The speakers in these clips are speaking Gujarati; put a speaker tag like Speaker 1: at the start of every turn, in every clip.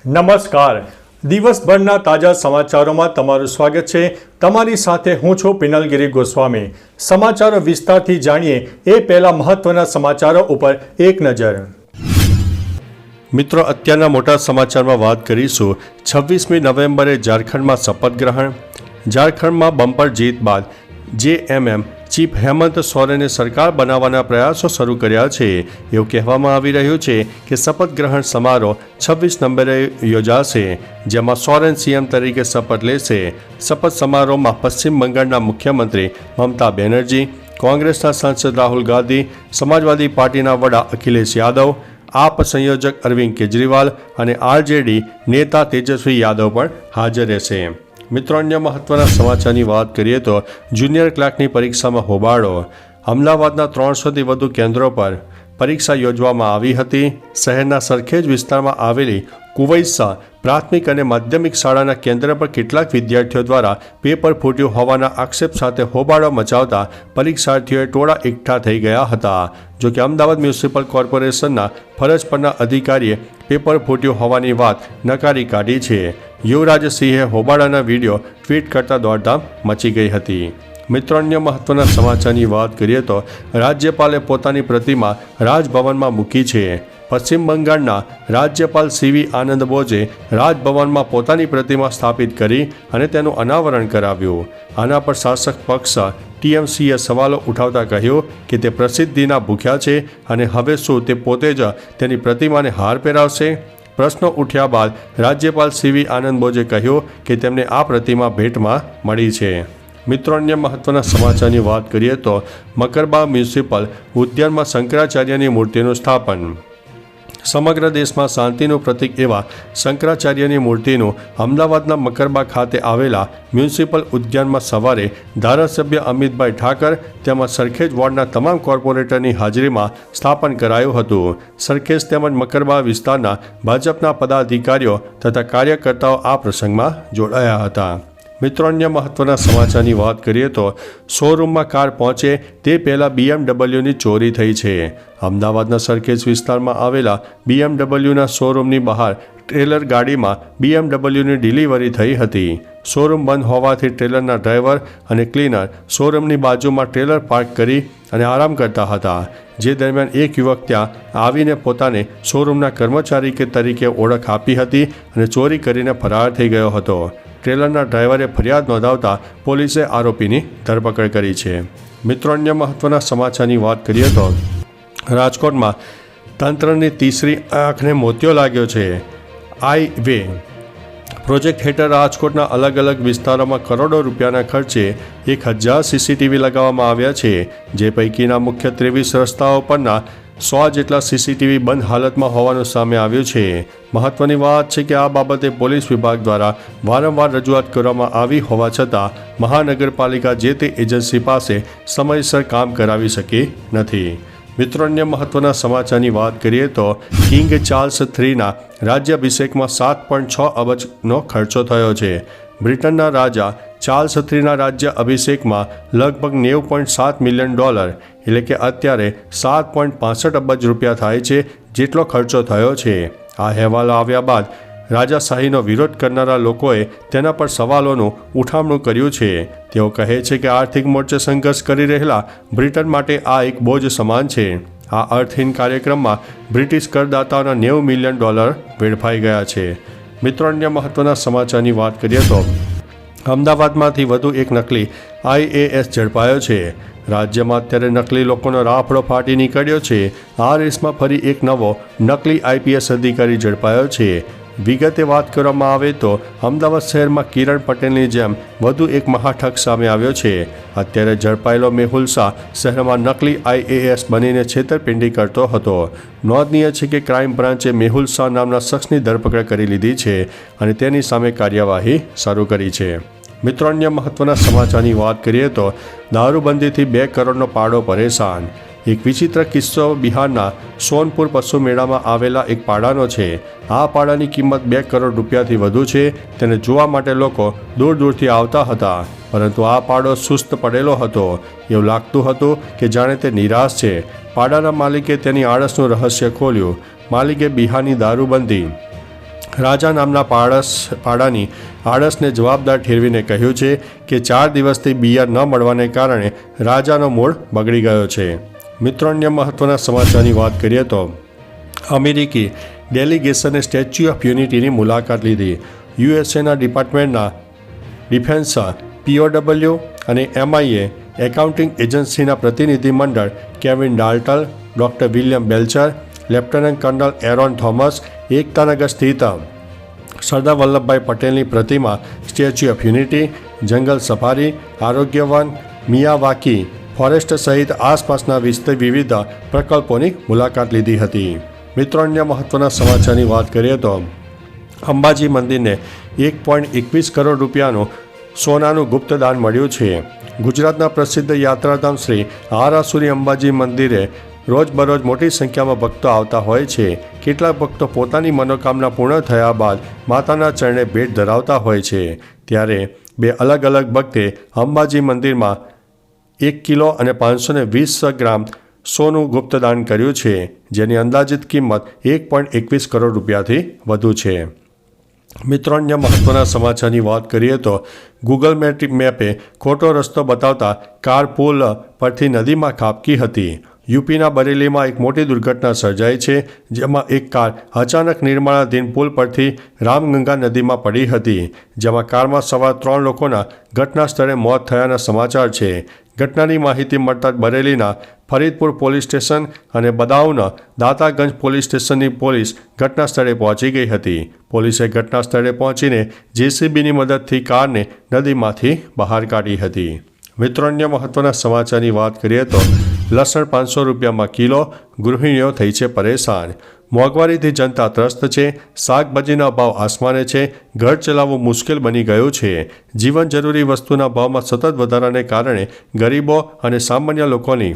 Speaker 1: નમસ્કાર. દિવસભરના તાજા સમાચારોમાં તમારું સ્વાગત છે. તમારી સાથે હું છું પિનલગીરી ગોસ્વામી. સમાચારો વિસ્તારથી જાણીએ એ પહેલા મહત્વના સમાચારો ઉપર એક નજર. મિત્રો, અત્યારના મોટા સમાચારમાં વાત કરીશું 26મી નવેમ્બરે ઝારખંડમાં શપથ ગ્રહણ. ઝારખંડમાં બમ્પર જીત બાદ જેએમએમ ચીફ હેમંત સોરેને સરકાર બનાવવાના પ્રયાસો શરૂ કર્યા છે. એવું કહેવામાં આવી રહ્યું છે કે શપથ ગ્રહણ સમારોહ 26 નવેમ્બરે યોજાશે, જેમાં સોરેન સીએમ તરીકે શપથ લેશે. શપથ સમારોહમાં પશ્ચિમ બંગાળના મુખ્યમંત્રી મમતા બેનર્જી, કોંગ્રેસના સાંસદ રાહુલ ગાંધી, સમાજવાદી પાર્ટીના વડા અખિલેશ યાદવ, આપ સંયોજક અરવિંદ કેજરીવાલ અને આરજેડી નેતા તેજસ્વી યાદવ પણ હાજર રહેશે. મિત્રો, અન્ય મહત્વના સમાચારની વાત કરીએ તો જુનિયર ક્લાર્કની પરીક્ષામાં હોબાળો. અમદાવાદના 300થી વધુ કેન્દ્રો પર પરીક્ષા યોજવામાં આવી હતી. શહેરના સરખેજ વિસ્તારમાં આવેલી કુવૈસા પ્રાથમિક અને માધ્યમિક શાળાના કેન્દ્ર પર કેટલાક વિદ્યાર્થીઓ દ્વારા પેપર ફૂટ્યું હોવાના આક્ષેપ સાથે હોબાળો મચાવતા પરીક્ષાર્થીઓએ ટોળા એકઠા થઈ ગયા હતા. જોકે અમદાવાદ મ્યુનિસિપલ કોર્પોરેશનના ફરજ પરના અધિકારીએ પેપર ફૂટ્યું હોવાની વાત નકારી કાઢી છે. યુવરાજસિંહે હોબાળાના વિડીયો ટ્વીટ કરતા દોડધામ મચી ગઈ હતી. મિત્રો, અન્ય મહત્વના સમાચારની વાત કરીએ તો રાજ્યપાલે પોતાની પ્રતિમા રાજભવનમાં મૂકી છે. પશ્ચિમ બંગાળના રાજ્યપાલ સીવી આનંદ બોઝે રાજભવનમાં પોતાની પ્રતિમા સ્થાપિત કરી અને તેનું અનાવરણ કરાવ્યું. આના પર શાસક પક્ષ ટીએમસીએ સવાલો ઉઠાવતા કહ્યું કે તે પ્રસિદ્ધિના ભૂખ્યા છે અને હવે શું તે પોતે જ તેની પ્રતિમાને હાર પહેરાવશે. પ્રશ્નો ઉઠ્યા બાદ રાજ્યપાલ સીવી આનંદ બોઝે કહ્યું કે તેમને આ પ્રતિમા ભેટમાં મળી છે. મિત્રો, અન્ય મહત્વના સમાચારની વાત કરીએ તો મકરબા મ્યુનિસિપલ ઉદ્યાનમાં શંકરાચાર્યની મૂર્તિનું સ્થાપન. સમગ્ર દેશમાં શાંતિનું પ્રતીક એવા શંકરાચાર્યની મૂર્તિનું અમદાવાદના મકરબા ખાતે આવેલા મ્યુનિસિપલ ઉદ્યાનમાં સવારે ધારાસભ્ય અમિતભાઈ ઠાકર તેમજ સરખેજ વોર્ડના તમામ કોર્પોરેટરની હાજરીમાં સ્થાપન કરાયું હતું. સરખેજ તેમજ મકરબા વિસ્તારના ભાજપના પદાધિકારીઓ તથા કાર્યકર્તાઓ આ પ્રસંગમાં જોડાયા હતા. મિત્રો, અન્ય મહત્વના સમાચારની વાત કરીએ તો શોરૂમમાં કાર પહોંચે તે પહેલાં બીએમડબલ્યુની ચોરી થઈ છે. અમદાવાદના સરખેજ વિસ્તારમાં આવેલા બીએમડબલ્યુના શોરૂમની બહાર ટ્રેલર ગાડીમાં બીએમડબલ્યુની ડિલિવરી થઈ હતી. શોરૂમ બંધ હોવાથી ટ્રેલરના ડ્રાઈવર અને ક્લીનર શોરૂમની બાજુમાં ટ્રેલર પાર્ક કરી અને આરામ કરતા હતા. જે દરમિયાન એક યુવક ત્યાં આવીને પોતાને શોરૂમના કર્મચારી તરીકે ઓળખ આપી હતી અને ચોરી કરીને ફરાર થઈ ગયો હતો. ટ્રેલરના ડ્રાઈવરે ફરિયાદ નોંધાવતા પોલીસે આરોપીની ધરપકડ કરી છે. મિત્રો, અન્ય મહત્વના સમાચારની વાત કરીએ તો રાજકોટમાં તંત્રની તીસરી આંખને મોતિયો લાગ્યો છે. આઈ વે પ્રોજેક્ટ હેઠળ રાજકોટના અલગ અલગ વિસ્તારોમાં કરોડો રૂપિયાના ખર્ચે 1000 સીસીટીવી લગાવવામાં આવ્યા છે. જે પૈકીના મુખ્ય 23 રસ્તાઓ પરના 100 જેટલા સીસીટીવી બંધ હાલતમાં હોવાનું સામે આવ્યું છે. મહત્વની વાત છે કે આ બાબતે પોલીસ વિભાગ દ્વારા વારંવાર રજૂઆત કરવામાં આવી હોવા છતાં મહાનગરપાલિકા જે તે એજન્સી પાસે સમયસર કામ કરાવી શકી નથી. મિત્રો, અન્ય મહત્વના સમાચારની વાત કરીએ તો કિંગ ચાર્લ્સ IIIના રાજ્યાભિષેકમાં 7.6 અબજનો ખર્ચો થયો છે. બ્રિટનના રાજા ચાર્લ્સ IIIના રાજ્ય અભિષેકમાં લગભગ $90.7 મિલિયન એટલે કે અત્યારે 7.65 અબજ રૂપિયા થાય છે જેટલો ખર્ચો થયો છે. આ અહેવાલ આવ્યા બાદ રાજાશાહીનો વિરોધ કરનારા લોકોએ તેના પર સવાલોનું ઉઠામણું કર્યું છે. તેઓ કહે છે કે આર્થિક મોરચે સંઘર્ષ કરી રહેલા બ્રિટન માટે આ એક બોજ સમાન છે. આ અર્થહીન કાર્યક્રમમાં બ્રિટિશ કરદાતાઓના $90 મિલિયન વેડફાઈ ગયા છે. મિત્રો, અન્ય મહત્વના સમાચારની વાત કરીએ તો અમદાવાદમાંથી વધુ એક નકલી IAS ઝડપાયો છે. રાજ્યમાં અત્યારે નકલી લોકોનો રાફડો ફાટી નીકળ્યો છે. આ રેસમાં ફરી એક નવો નકલી IPS અધિકારી ઝડપાયો છે. વિગતે વાત કરવામાં આવે તો અમદાવાદ શહેરમાં કિરણ પટેલની જેમ વધુ એક મહાઠગ સામે આવ્યો છે. અત્યારે ઝડપાયેલો મેહુલ શાહ શહેરમાં નકલી IAS બનીને છેતરપિંડી કરતો હતો. નોંધનીય છે કે ક્રાઇમ બ્રાન્ચે મેહુલ શાહ નામના શખ્સની ધરપકડ કરી લીધી છે અને તેની સામે કાર્યવાહી શરૂ કરી છે. મિત્રો, અન્ય મહત્વના સમાચારની વાત કરીએ તો દારૂબંધીથી 2 કરોડનો પાડો પરેશાન. એક વિચિત્ર કિસ્સો બિહારના સોનપુર પશુ મેળામાં આવેલા એક પાડાનો છે. આ પાડાની કિંમત 2 કરોડ રૂપિયાથી વધુ છે. તેને જોવા માટે લોકો દૂર દૂરથી આવતા હતા, પરંતુ આ પાડો સુસ્ત પડેલો હતો. એવું લાગતું હતું કે જાણે તે નિરાશ છે. પાડાના માલિકે તેની આળસનું રહસ્ય ખોલ્યું. માલિકે બિહારની દારૂબંધી
Speaker 2: રાજા નામના પાડાની આળસને જવાબદાર ઠેરવીને કહ્યું છે કે 4 દિવસથી બિયર ન મળવાને કારણે રાજાનો મૂડ બગડી ગયો છે. મિત્રો, અન્ય મહત્વના સમાચારની વાત કરીએ તો અમેરિકી ડેલિગેશને સ્ટેચ્યુ ઓફ યુનિટીની મુલાકાત લીધી. યુએસએના ડિપાર્ટમેન્ટના ડિફેન્સ, POW અને MIA એકાઉન્ટિંગ એજન્સીના પ્રતિનિધિમંડળ Kevin Dalton, doctor William Belcher, lieutenant colonel Aaron Thomas Ekta Nagar સ્થિત સરદાર વલ્લભભાઈ પટેલની પ્રતિમા, Statue of Unity, jungle safari, આરોગ્યવન, મિયાવાકી ફોરેસ્ટ સહિત આસપાસના વિવિધ પ્રકલ્પોની મુલાકાત લીધી હતી. મિત્રો, અન્ય મહત્વના સમાચારની વાત કરીએ તો અંબાજી મંદિરને 1.21 કરોડ રૂપિયાનું સોનાનું ગુપ્તદાન મળ્યું છે. ગુજરાતના પ્રસિદ્ધ યાત્રાધામ શ્રી આરાસુરી અંબાજી મંદિરે રોજબરોજ મોટી સંખ્યામાં ભક્તો આવતા હોય છે. કેટલાક ભક્તો પોતાની મનોકામના પૂર્ણ થયા બાદ માતાના ચરણે ભેટ ધરાવતા હોય છે. ત્યારે 2 અલગ અલગ ભક્તે અંબાજી મંદિરમાં 1 કિલો અને 520 ગ્રામ સોનું ગુપ્તદાન કર્યું છે, જેની અંદાજિત કિંમત 1.21 કરોડ રૂપિયાથી વધુ છે. મિત્રો, અન્ય મહત્વના સમાચારની વાત કરીએ તો ગૂગલ મેપે ખોટો રસ્તો બતાવતા કાર પુલ પરથી નદીમાં ખાબકી હતી. યુપીના બરેલીમાં એક મોટી દુર્ઘટના સર્જાઈ છે, જેમાં એક કાર અચાનક નિર્માણાધીન પુલ પરથી રામગંગા નદીમાં પડી હતી, જેમાં કારમાં સવાર 3 લોકોના ઘટના સ્થળે મોત થયાના સમાચાર છે. ઘટનાની માહિતી મળતા જ બરેલીના ફરીદપુર પોલીસ સ્ટેશન અને બદાઉના દાતાગંજ પોલીસ સ્ટેશનની પોલીસ ઘટના સ્થળે પહોંચી ગઈ હતી. પોલીસે ઘટના સ્થળે પહોંચીને JCBની મદદથી કારને નદીમાંથી બહાર કાઢી હતી. મિત્રો, અન્ય મહત્વના સમાચારની વાત કરીએ તો લસણ 500 રૂપિયામાં કિલો, ગૃહિણીઓ થઈ છે પરેશાન. મોંઘવારીથી જનતા ત્રસ્ત છે. શાકભાજીના ભાવ આસમાને છે. ઘર ચલાવવું મુશ્કેલ બની ગયું છે. જીવન જરૂરી વસ્તુના ભાવમાં સતત વધારાને કારણે ગરીબો અને સામાન્ય લોકોની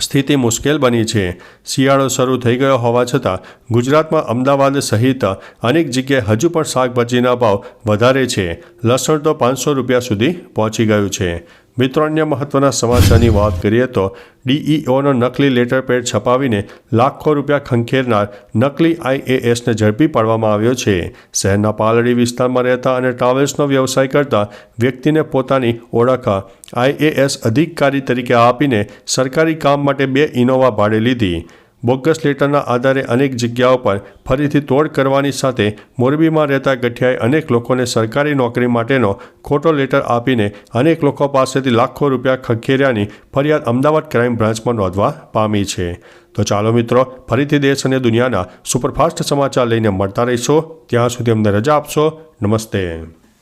Speaker 2: સ્થિતિ મુશ્કેલ બની છે. શિયાળો શરૂ થઈ ગયો હોવા છતાં ગુજરાતમાં અમદાવાદ સહિત અનેક જગ્યાએ હજુ પણ શાકભાજીના ભાવ વધારે છે. લસણ તો 500 રૂપિયા સુધી પહોંચી ગયું છે. મિત્રો, અન્ય મહત્વના સમાચારની વાત કરીએ તો DEOનો નકલી લેટર પેડ છપાવીને લાખો રૂપિયા ખંખેરનાર નકલી IASને ઝડપી પાડવામાં આવ્યો છે. શહેરના પાલડી વિસ્તારમાં રહેતા અને ટ્રાવેલ્સનો વ્યવસાય કરતા વ્યક્તિને પોતાની ઓળખ IAS અધિકારી તરીકે આપીને સરકારી કામ માટે 2 ઇનોવા ભાડે લીધી. બોગસ લેટરના આધારે અનેક જગ્યાઓ પર ફરીથી તોડ કરવાની સાથે મોરબીમાં રહેતા ગઠિયાએ અનેક લોકોને સરકારી નોકરી માટેનો ખોટો લેટર આપીને અનેક લોકો પાસેથી લાખો રૂપિયા ખંખેર્યાની ફરિયાદ અમદાવાદ ક્રાઇમ બ્રાન્ચમાં નોંધવા પામી છે. તો ચાલો મિત્રો, ફરીથી દેશ અને દુનિયાના સુપરફાસ્ટ સમાચાર લઈને મળતા રહીશો. ત્યાં સુધી અમને રજા આપશો. નમસ્તે.